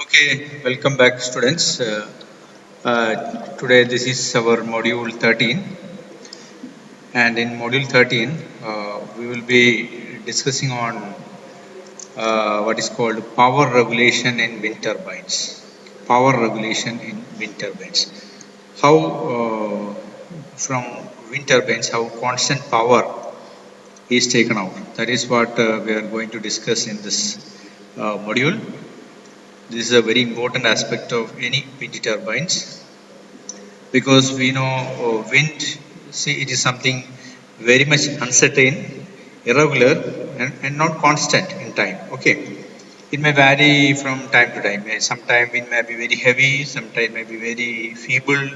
Okay, welcome back, students. Today, this is our module 13, and in module 13, we will be discussing on what is called power regulation in wind turbines. Power regulation in wind turbines. How from wind turbines, how constant power is taken out. That is what we are going to discuss in this module. This is a very important aspect of any wind turbines because we know wind, see, it is something very much uncertain, irregular, and not constant in time. Okay, it may vary from time to time. Sometimes it may be very heavy, sometimes it may be very feeble,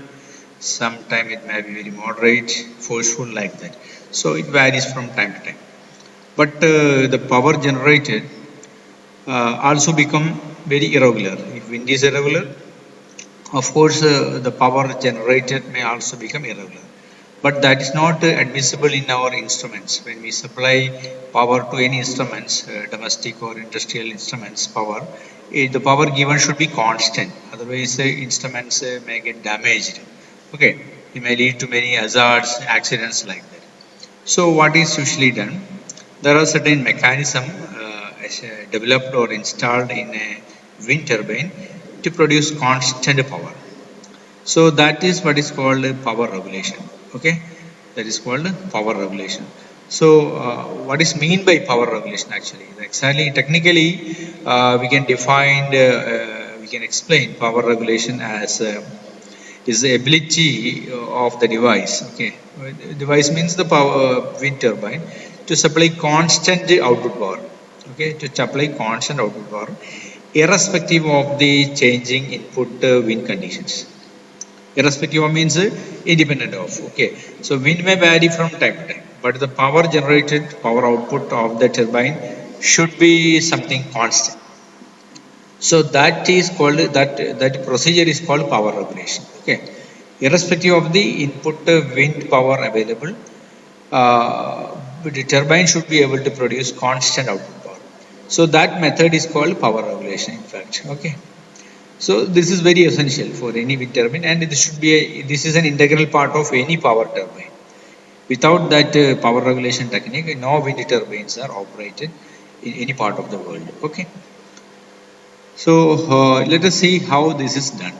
sometimes it may be very moderate, forceful, like that. So it varies from time to time. But the power generated also become very irregular. If wind is irregular, of course, the power generated may also become irregular. But that is not admissible in our instruments. When we supply power to any instruments, domestic or industrial instruments, power, the power given should be constant. Otherwise, instruments may get damaged. Okay, it may lead to many hazards, accidents like that. So, what is usually done? There are certain mechanisms developed or installed in a wind turbine to produce constant power. So that is what is called power regulation. Okay, that is called power regulation. So what is mean by power regulation actually? Exactly, technically, we can define, we can explain power regulation as is the ability of the device. Okay, device means the power wind turbine to supply constant output power. Okay, to supply constant output power irrespective of the changing input wind conditions. Irrespective of means independent of. Okay, so wind may vary from time to time, but the power generated, power output of the turbine should be something constant. So that is called, that procedure is called power regulation. Okay, irrespective of the input wind power available, the turbine should be able to produce constant output power. So that method is called power regulation. In fact, okay. So this is very essential for any wind turbine, and this is an integral part of any power turbine. Without that power regulation technique, no wind turbines are operated in any part of the world. Okay. So let us see how this is done.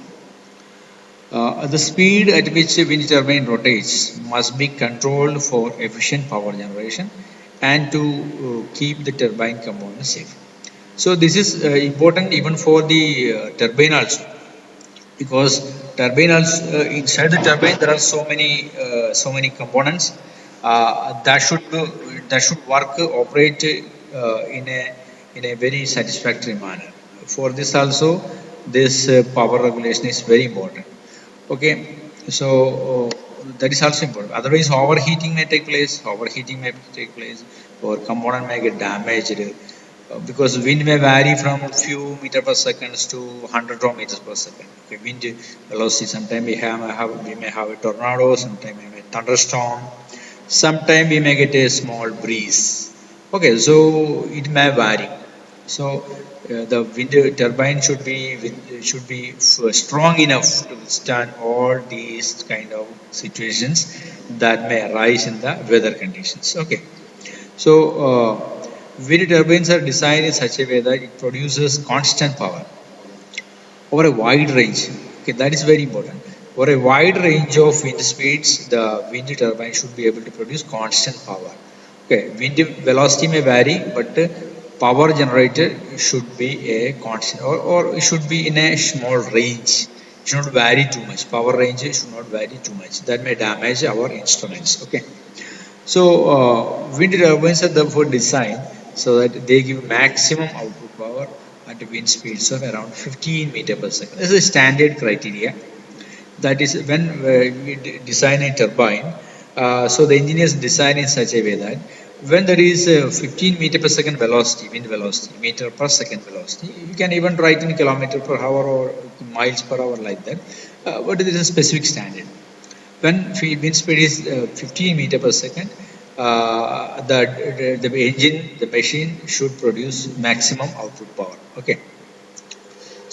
The speed at which a wind turbine rotates must be controlled for efficient power generation and to keep the turbine component safe. So this is important even for the turbine also, because turbine also, inside the turbine there are so many components that should work operate in a very satisfactory manner. For this also, this power regulation is very important. Okay, so that is also important. Otherwise, overheating may take place. Or component may get damaged because wind may vary from a few meters per second to hundreds of meters per second. Okay, wind velocity. Sometimes we may have a tornado. Sometimes we may have a thunderstorm. Sometimes we may get a small breeze. Okay, so it may vary. So the wind turbine should be strong enough to withstand all these kind of situations that may arise in the weather conditions. Okay, so wind turbines are designed in such a way that it produces constant power over a wide range. Okay, that is very important. Over a wide range of wind speeds, the wind turbine should be able to produce constant power. Okay, wind velocity may vary, but power generated should be a constant, or it should be in a small range. It should not vary too much. Power range should not vary too much. That may damage our instruments. Okay. So wind turbines are therefore designed so that they give maximum output power at wind speeds of around 15 meters per second. This is a standard criteria. That is when we design a turbine. So the engineers design in such a way that when there is 15 meter per second velocity, wind velocity, meter per second velocity, you can even write in kilometer per hour or miles per hour like that. But it is a specific standard. When wind speed is 15 meter per second, the machine should produce maximum output power. Okay.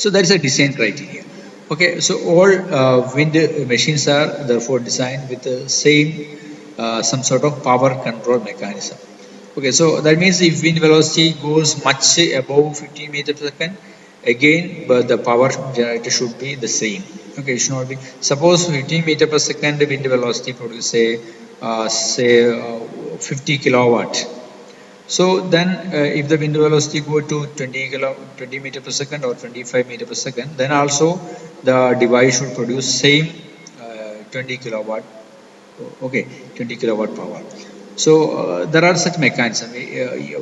So that is a design criteria. Okay, so all wind machines are therefore designed with the same some sort of power control mechanism. Okay, so that means if wind velocity goes much above 15 meters per second, again, but the power generated should be the same. Okay, it should not be. Suppose 15 meter per second wind velocity produce say 50 kilowatt. So then, if the wind velocity go to 20 meter per second or 25 meter per second, then also the device should produce same 20 kilowatt. Okay, 20 kilowatt power. So there are such mechanism.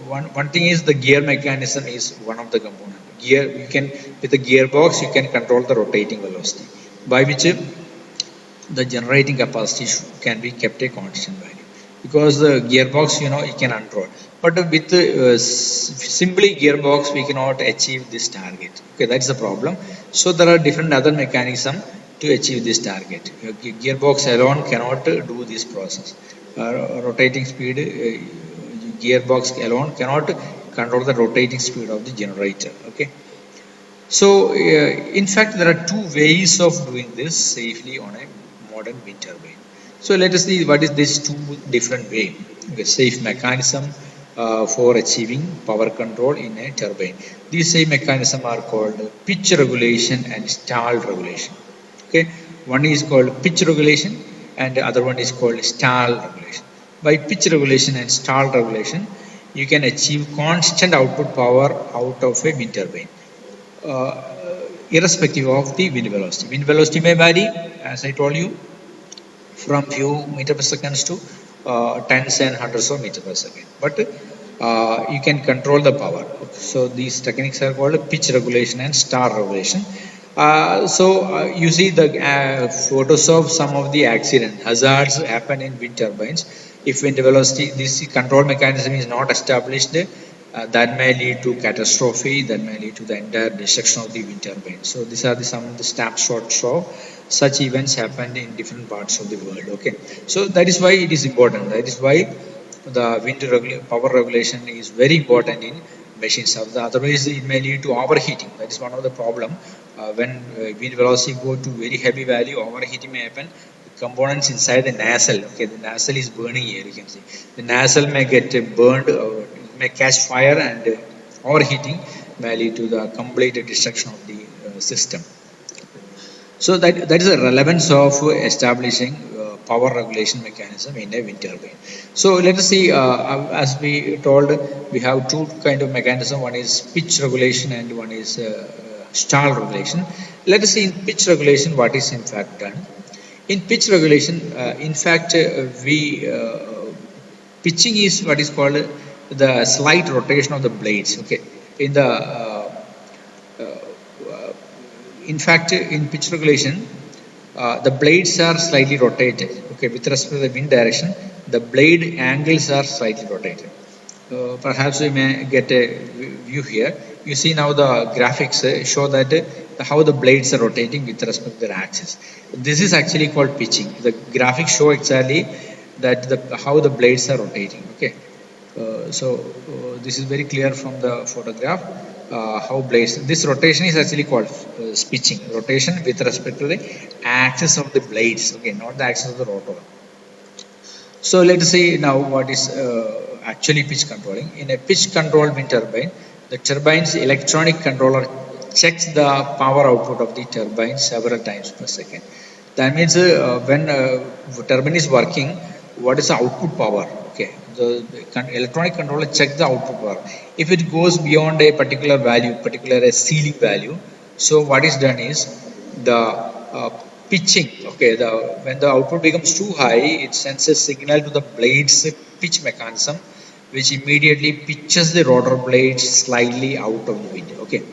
One thing is the gear mechanism is one of the component. Gear, you can, with the gearbox you can control the rotating velocity, by which the generating capacity can be kept a constant value, because the gearbox you can unroll. But with simply gearbox we cannot achieve this target. Okay, that's the problem. So there are different other mechanism to achieve this target. Gearbox alone cannot do this process. Rotating speed, gearbox alone cannot control the rotating speed of the generator. Okay, so in fact there are two ways of doing this safely on a modern wind turbine. So let us see what is this two different way. Okay, safe mechanism for achieving power control in a turbine. These same mechanism are called pitch regulation and stall regulation. Okay, one is called pitch regulation and the other one is called stall regulation. By pitch regulation and stall regulation, you can achieve constant output power out of a wind turbine, irrespective of the wind velocity. Wind velocity may vary, as I told you, from few meter per seconds to tens and hundreds of meter per second. But you can control the power. So these techniques are called pitch regulation and stall regulation. You see the photos of some of the accident hazards happen in wind turbines. If wind velocity, this control mechanism is not established, that may lead to catastrophe, that may lead to the entire destruction of the wind turbine. So these are some of the snapshots of such events happened in different parts of the world. Okay, so that is why it is important. That is why the wind power regulation is very important in machines. Otherwise it may lead to overheating. That is one of the problem. When wind velocity go to very heavy value, overheating may happen. The components inside the nacelle, okay, the nacelle is burning here, you can see. The nacelle may get burned, may catch fire, and overheating may lead to the complete destruction of the system. So that is the relevance of establishing power regulation mechanism in a wind turbine. So let us see, as we told, we have two kind of mechanism. One is pitch regulation and one is stall regulation. Let us see in pitch regulation what is in fact done. In pitch regulation, in fact, pitching is what is called the slight rotation of the blades. Okay, in fact, in pitch regulation, the blades are slightly rotated. Okay, with respect to the wind direction, the blade angles are slightly rotated. Perhaps we may get a view here. You see now the graphics show that how the blades are rotating with respect to their axis. This is actually called pitching. The graphics show exactly that how the blades are rotating. Okay, this is very clear from the photograph. How blades, this rotation is actually called pitching, rotation with respect to the axis of the blades. Okay, not the axis of the rotor. So let's see now what is actually pitch controlling. In a pitch controlled wind turbine, the turbine's electronic controller checks the power output of the turbine several times per second. That means when turbine is working, what is the output power? Okay, the electronic controller checks the output power. If it goes beyond a particular value, particular ceiling value, so what is done is the pitching. Okay, when the output becomes too high, it sends a signal to the blades pitch mechanism, which immediately pitches the rotor blades slightly out of the wind. Okay,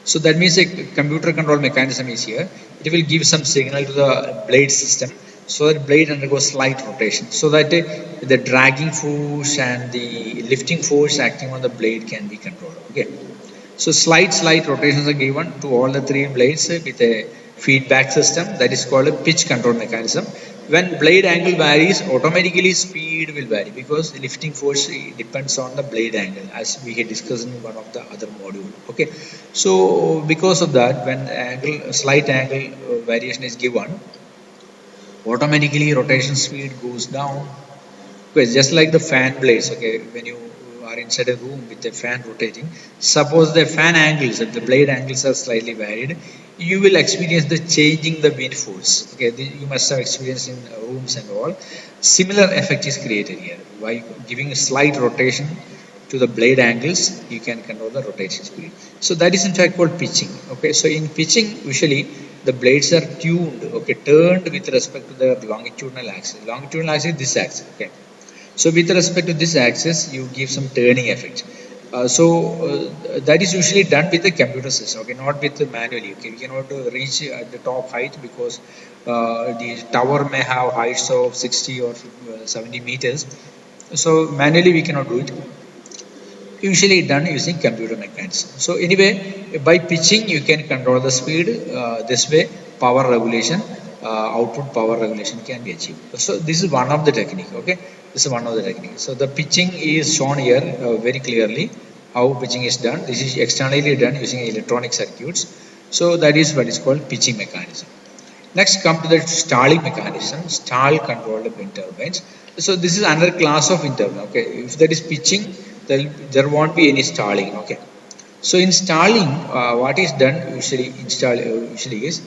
so that means a computer control mechanism is here. It will give some signal to the blade system, so that blade undergoes slight rotation, so that the dragging force and the lifting force acting on the blade can be controlled. Okay, so slight rotations are given to all the three blades with a feedback system, that is called a pitch control mechanism. When blade angle varies, automatically speed will vary because the lifting force depends on the blade angle, as we had discussed in one of the other module. Okay, so because of that, when slight angle variation is given, automatically rotation speed goes down. Because just like the fan blades, okay, when you are inside a room with a fan rotating, suppose the fan angles and the blade angles are slightly varied, you will experience the changing the wind force. Okay, you must have experienced in rooms and all. Similar effect is created here by giving a slight rotation to the blade angles. You can control the rotation speed. So that is in fact called pitching. Okay, so in pitching, usually the blades are tuned, okay, turned with respect to the longitudinal axis. Longitudinal axis is this axis. Okay. So with respect to this axis, you give some turning effect. That is usually done with the computer system, okay, not with the manually. Okay, we cannot reach at the top height because the tower may have heights of 60 or 70 meters. So manually we cannot do it. Usually done using computer mechanism. So anyway, by pitching you can control the speed. This way, power regulation, output power regulation can be achieved. So this is one of the technique. Okay. This is one of the techniques. So the pitching is shown here very clearly how pitching is done. This is externally done using electronic circuits. So that is what is called pitching mechanism. Next come to the stalling mechanism, stall controlled wind turbines. So this is another class of wind turbine. Okay, if that is pitching, there won't be any stalling. Okay, so in stalling, what is done usually is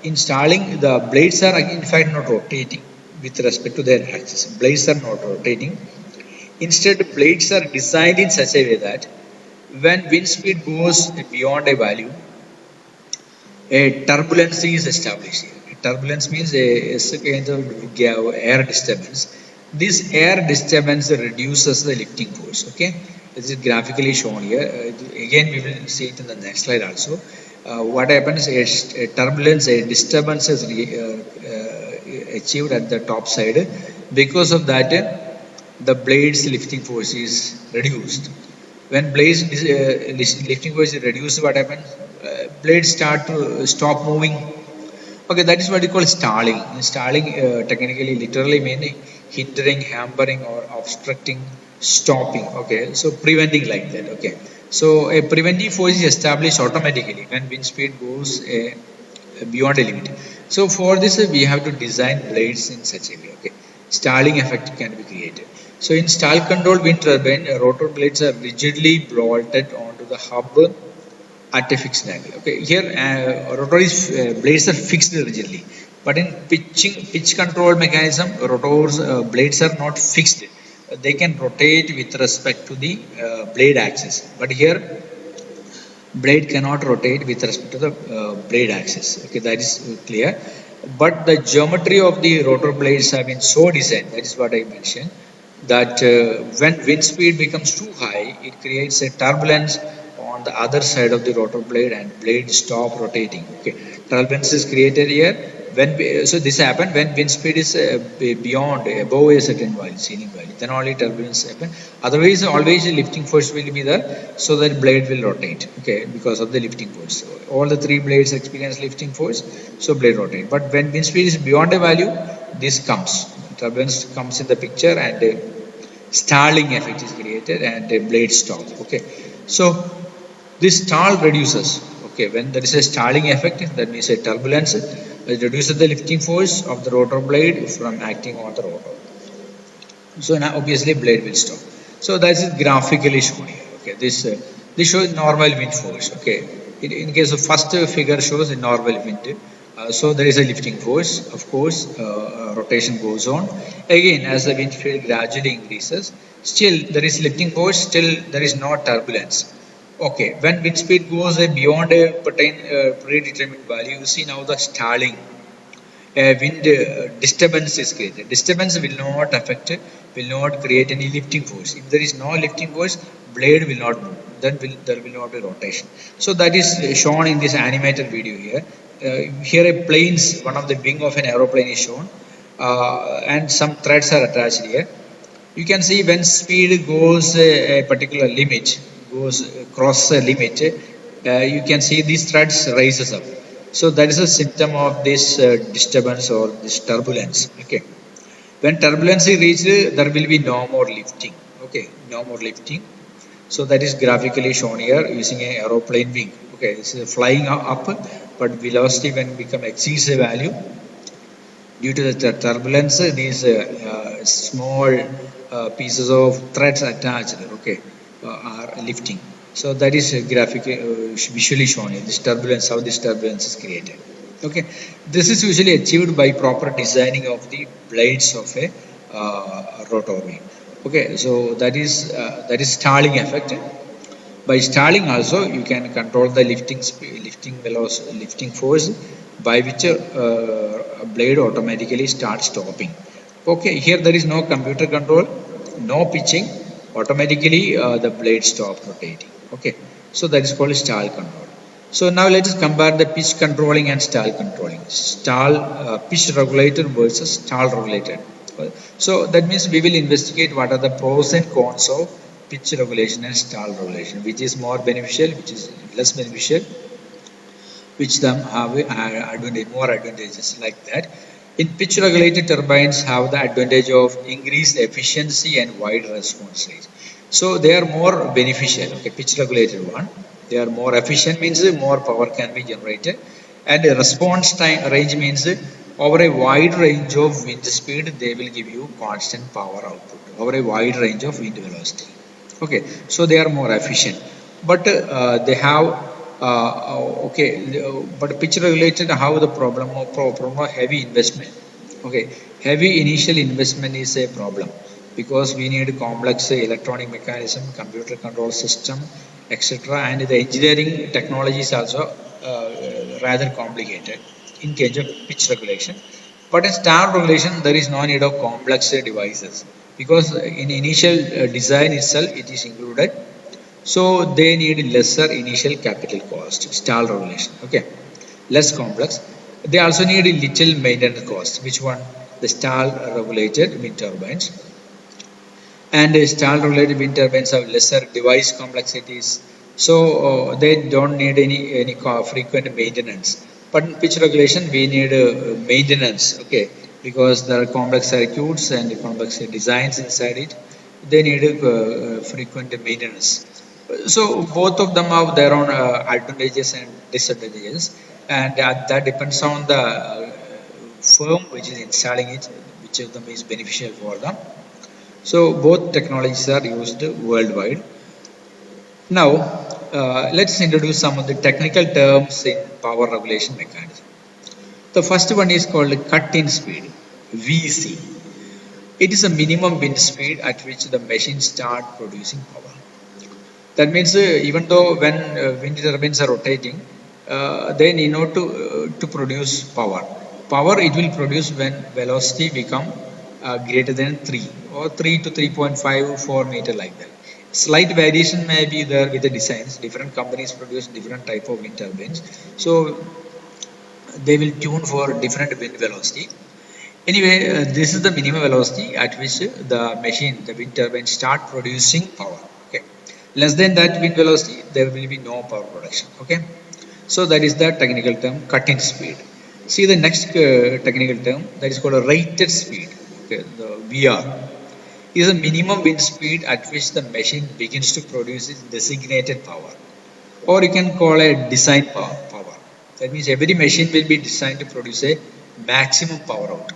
in stalling the blades are in fact not rotating with respect to their axis. Blades are not rotating. Instead, blades are designed in such a way that when wind speed goes beyond a value, a turbulence is established. Turbulence means a kind of air disturbance. This air disturbance reduces the lifting force. Okay, this is graphically shown here. Again, we will see it in the next slide also. What happens is a turbulence, a disturbance is achieved at the top side. Because of that, the blade's lifting force is reduced. When blade's lifting force is reduced, what happens? Blades start to stop moving. Okay, that is what we call stalling. Stalling technically literally means hindering, hampering or obstructing, stopping. Okay, so preventing like that. Okay, so a preventive force is established automatically when wind speed goes beyond a limit. So for this we have to design blades in such a way. Okay, stalling effect can be created. So in stall controlled wind turbine, rotor blades are rigidly bolted onto the hub at a fixed angle. Okay, here rotary blades are fixed rigidly, but in pitch control mechanism, rotors blades are not fixed. They can rotate with respect to the blade axis, but here blade cannot rotate with respect to the blade axis. Okay, that is clear. But the geometry of the rotor blades have been so designed, that is what I mentioned, that when wind speed becomes too high, it creates a turbulence on the other side of the rotor blade and blade stop rotating. Okay, turbulence is created here. So this happens when wind speed is above a certain value, ceiling value, then only turbulence happen. Otherwise, always the lifting force will be there, so that blade will rotate. Okay, because of the lifting force. So all the three blades experience lifting force, so blade rotate. But when wind speed is beyond a value, this comes. Turbulence comes in the picture, and stalling effect is created, and blade stops. Okay, so this stall reduces. Okay, when there is a stalling effect, that means a turbulence. It reduces the lifting force of the rotor blade from acting on the rotor. So now obviously blade will stop. So that is graphically shown here. Okay, this shows normal wind force. Okay, in case of first figure shows a normal wind. So there is a lifting force. Of course, rotation goes on. Again, as the wind speed gradually increases, still there is lifting force. Still there is no turbulence. Okay, when wind speed goes beyond a predetermined value, you see now the stalling. Wind disturbance is created. Disturbance will not affect, will not create any lifting force. If there is no lifting force, blade will not move. Then there will not be rotation. So that is shown in this animated video here. Here a planes, one of the wing of an aeroplane is shown, and some threads are attached here. You can see when speed goes a particular limit, goes across a limit, you can see these threads rises up. So that is a symptom of this disturbance or this turbulence. Okay. When turbulence is reached, there will be no more lifting. Okay, no more lifting. So that is graphically shown here using an aeroplane wing. Okay, this is flying up, but velocity when become exceeds a value due to the turbulence, these small pieces of threads attached. Okay, are lifting. So that is graphically visually shown here. This turbulence, how this turbulence is created. Okay, this is usually achieved by proper designing of the blades of a rotor wing. Okay, so that is stalling effect. By stalling also you can control the lifting speed, lifting velocity, lifting force, by which a blade automatically starts stopping. Okay, here there is no computer control, no pitching. Automatically the blade stops rotating. Okay, so that is called stall control. So now let us compare the pitch controlling and stall controlling. Pitch regulated versus stall regulated. So that means we will investigate what are the pros and cons of pitch regulation and stall regulation, which is more beneficial, which is less beneficial, which them have more advantages like that. In pitch regulated turbines have the advantage of increased efficiency and wide response range. So they are more beneficial. Okay, pitch regulated one. They are more efficient, means more power can be generated, and response time range means over a wide range of wind speed they will give you constant power output over a wide range of wind velocity. Okay, so they are more efficient, but they have but pitch regulated have the problem of heavy investment. Okay, heavy initial investment is a problem because we need complex electronic mechanism, computer control system, etc., and the engineering technology is also rather complicated in case of pitch regulation. But in stall regulation there is no need of complex devices because in initial design itself it is included, so they need lesser initial capital cost. Stall regulation, okay, less complex. They also need a little maintenance cost. Which one? The stall regulated wind turbines. And stall regulated wind turbines have lesser device complexities, so they don't need any frequent maintenance. But in pitch regulation we need maintenance, okay, because there are complex circuits and complex designs inside it. They need frequent maintenance. So both of them have their own advantages and disadvantages, and that depends on the firm which is installing it, which of them is beneficial for them. So both technologies are used worldwide. Now let's introduce some of the technical terms in power regulation mechanism. The first one is called cut-in speed, VC. It is a minimum wind speed at which the machine starts producing power. That means even though when wind turbines are rotating, they need not to produce power. Power it will produce when velocity become greater than 3 or 3 to 3.54 meter, like that. Slight variation may be there with the designs. Different companies produce different type of wind turbines, so they will tune for different wind velocity. Anyway, this is the minimum velocity at which the machine, the wind turbine, start producing power. Okay, less than that wind velocity, there will be no power production. Okay, so that is the technical term, cut-in speed. See the next technical term, that is called a rated speed. Okay, the VR is a minimum wind speed at which the machine begins to produce its designated power, or you can call it design power. That means every machine will be designed to produce a maximum power out.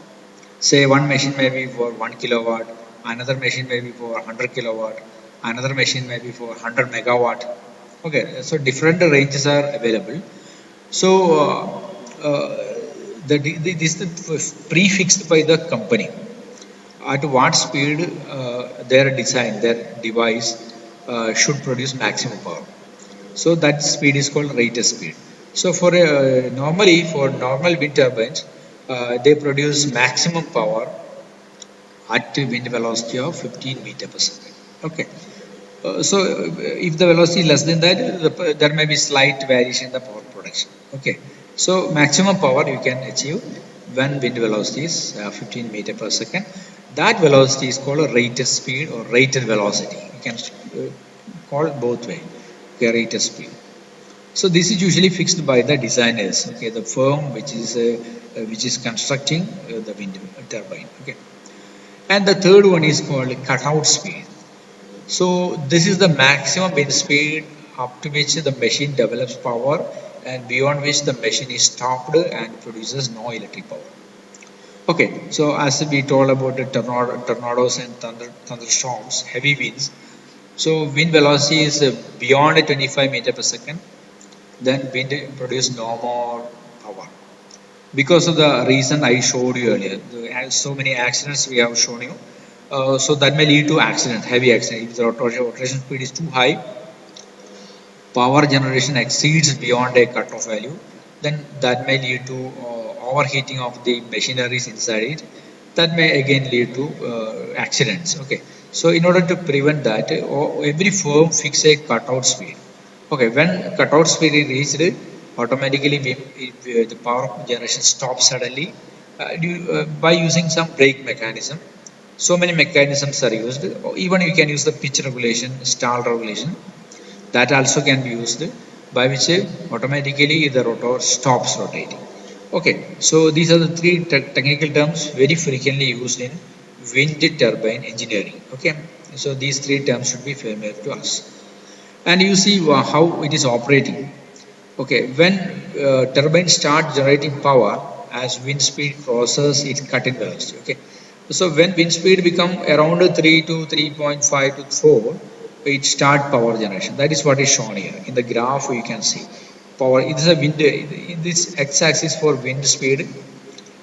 Say one machine may be for 1 kilowatt, another machine may be for 100 kilowatt, another machine may be for 100 megawatt. Okay, so different ranges are available. So this is prefixed by the company at what speed their device should produce maximum power. So that speed is called rated speed. So for normally for normal wind turbines, they produce maximum power at a wind velocity of 15 meter per second. Okay. So if the velocity is less than that, there may be slight variation in the power production. Okay. So maximum power you can achieve when wind velocity is 15 meter per second. That velocity is called a rated speed or rated velocity. You can call it both way. Okay, rated speed. So this is usually fixed by the designers, okay, the firm which is constructing the wind turbine, okay. And the third one is called cutout speed. So this is the maximum wind speed up to which the machine develops power and beyond which the machine is stopped and produces no electric power. Okay, so as we told about the tornadoes and thunderstorms, heavy winds. So wind velocity is beyond 25 meter per second. Then wind produce no more power. Because of the reason I showed you earlier, so many accidents we have shown you. So that may lead to accident, heavy accident. If the rotation speed is too high, power generation exceeds beyond a cutoff value, then that may lead to overheating of the machineries inside it. That may again lead to accidents. Okay, so in order to prevent that, every firm fix a cutout speed. Okay, when cutout speed is reached, automatically the power generation stops suddenly by using some brake mechanism. So many mechanisms are used. Even you can use the pitch regulation, stall regulation. That also can be used, by which automatically the rotor stops rotating. Okay, so these are the three technical terms very frequently used in wind turbine engineering. Okay, so these three terms should be familiar to us. And you see how it is operating. Okay, when turbine start generating power as wind speed crosses its cut-in velocity. Okay, so when wind speed become around 3 to 3.5 to 4, it start power generation. That is what is shown here in the graph. You can see power. It is a wind. This x-axis for wind speed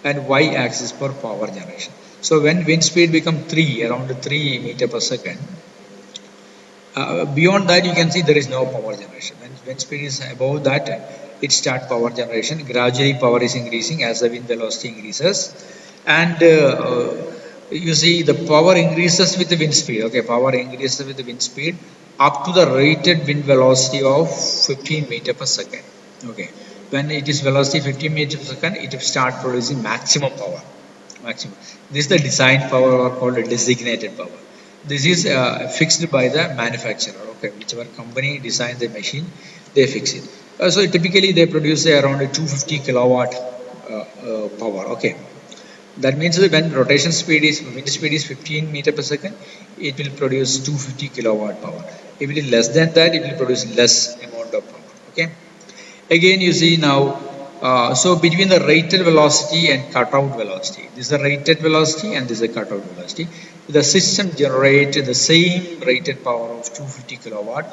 and y-axis for power generation. So when wind speed become 3, around 3 meter per second, beyond that you can see there is no power generation. When wind speed is above that, it start power generation. Gradually power is increasing as the wind velocity increases, and you see the power increases with the wind speed. Okay, power increases with the wind speed up to the rated wind velocity of 15 meter per second. Okay, when it is velocity 15 meter per second, it will start producing maximum power. Maximum. This is the design power, or called a designated power. This is fixed by the manufacturer. Okay, whichever company designs the machine, they fix it. So typically they produce around a 250 kilowatt power. Okay. That means that when rotation speed is, wind speed is 15 meter per second, it will produce 250 kilowatt power. If it is less than that, it will produce less amount of power. Okay. Again, you see now, so between the rated velocity and cutout velocity, this is the rated velocity and this is the cutout velocity. The system generates the same rated power of 250 kilowatt,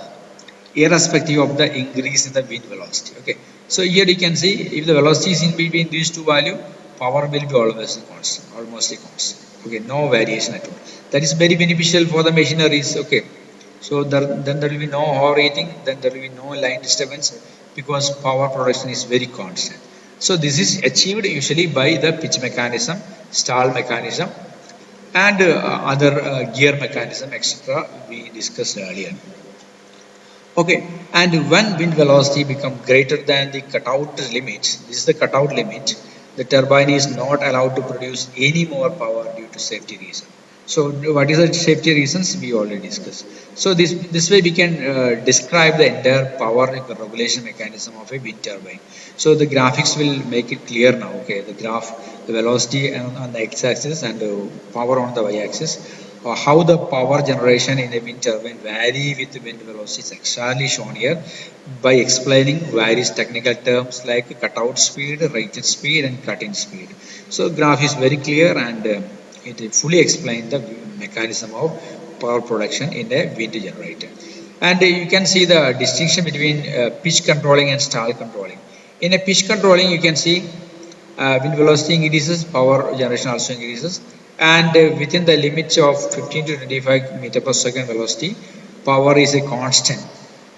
irrespective of the increase in the wind velocity. Okay. So here you can see if the velocity is in between these two values, power will be always constant, almost constant. Okay, no variation at all. That is very beneficial for the machineries. Okay, so then there will be no overheating, then there will be no line disturbance, because power production is very constant. So this is achieved usually by the pitch mechanism, stall mechanism, and other gear mechanism, etc. we discussed earlier. Okay, and when wind velocity become greater than the cutout limit, this is the cutout limit, the turbine is not allowed to produce any more power due to safety reason. So what is the safety reasons? We already discussed. So this way we can describe the entire power regulation mechanism of a wind turbine. So the graphics will make it clear now. Okay, the graph, the velocity on the x-axis and the power on the y-axis. How the power generation in a wind turbine vary with the wind velocity is exactly shown here by explaining various technical terms like cutout speed, rated speed, and cut-in speed. So graph is very clear, and it fully explains the mechanism of power production in a wind generator. And you can see the distinction between pitch controlling and stall controlling. In a pitch controlling, you can see wind velocity increases, power generation also increases, and within the limits of 15 to 25 meter per second velocity, power is a constant.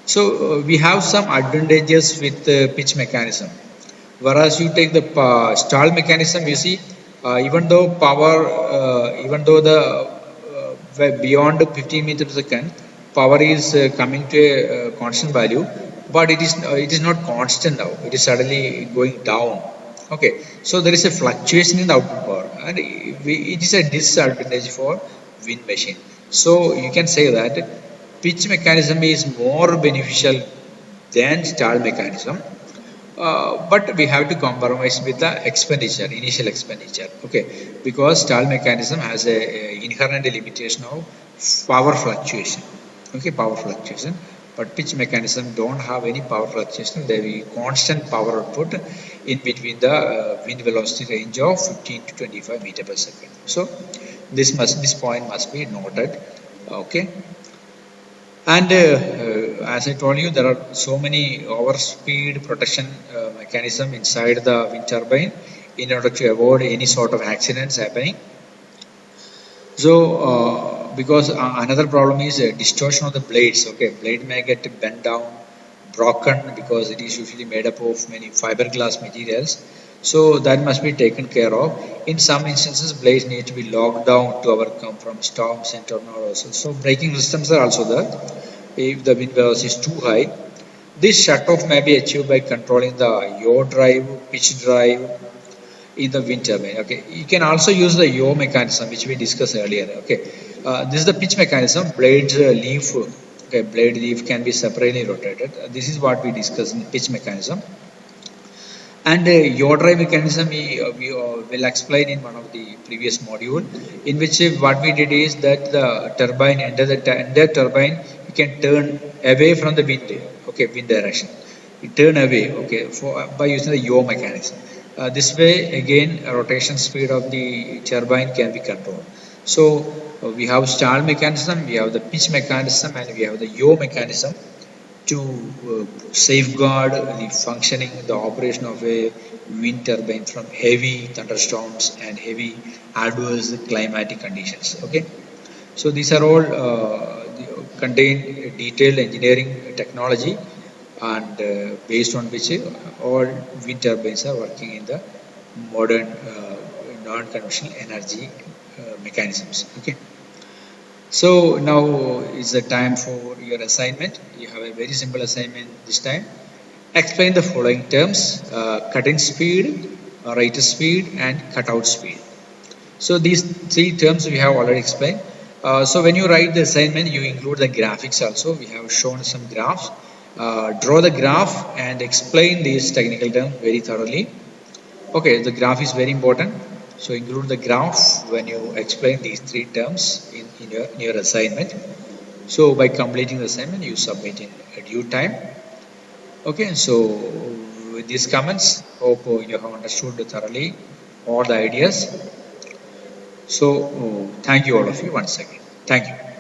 So we have some advantages with the pitch mechanism. Whereas you take the stall mechanism, you see, even though the beyond 15 meter per second, power is coming to a constant value, but it is not constant now. It is suddenly going down. Okay, so there is a fluctuation in the output power, and it is a disadvantage for wind machine. So you can say that pitch mechanism is more beneficial than stall mechanism. But we have to compromise with the expenditure, initial expenditure, okay, because stall mechanism has a inherent limitation of power fluctuation, okay, power fluctuation. But pitch mechanism don't have any power fluctuation. There will be constant power output in between the wind velocity range of 15 to 25 meter per second. So this point must be noted, okay. And as I told you, there are so many overspeed protection mechanism inside the wind turbine in order to avoid any sort of accidents happening. So, because another problem is distortion of the blades. Okay, blade may get bent down, broken, because it is usually made up of many fiberglass materials. So that must be taken care of. In some instances, blades need to be locked down to overcome from storms and tornadoes. So braking systems are also there. If the wind velocity is too high, this shutoff may be achieved by controlling the yaw drive, pitch drive in the wind turbine. Okay, you can also use the yaw mechanism, which we discussed earlier. Okay, this is the pitch mechanism. Blade leaf, okay, blade leaf can be separately rotated. This is what we discussed in pitch mechanism. And yaw drive mechanism we will explain in one of the previous module, in which what we did is that the turbine under the turbine you can turn away from the wind, okay, wind direction. You turn away, okay, by using the yaw mechanism. This way again rotation speed of the turbine can be controlled. So we have stall mechanism, we have the pitch mechanism, and we have the yaw mechanism to safeguard the functioning, the operation of a wind turbine from heavy thunderstorms and heavy adverse climatic conditions. Okay, so these are all contain detailed engineering technology, and based on which all wind turbines are working in the modern non-conventional energy mechanisms. Okay. So now is the time for your assignment. You have a very simple assignment this time. Explain the following terms: cut-in speed, rated speed, and cut-out speed. So these three terms we have already explained. So when you write the assignment, you include the graphics also. We have shown some graphs. Draw the graph and explain these technical terms very thoroughly. Okay, the graph is very important. So include the graph when you explain these three terms in your assignment. So by completing the assignment, you submit in a due time. Okay, so with these comments, hope you have understood thoroughly all the ideas. So thank you all of you once again. Thank you.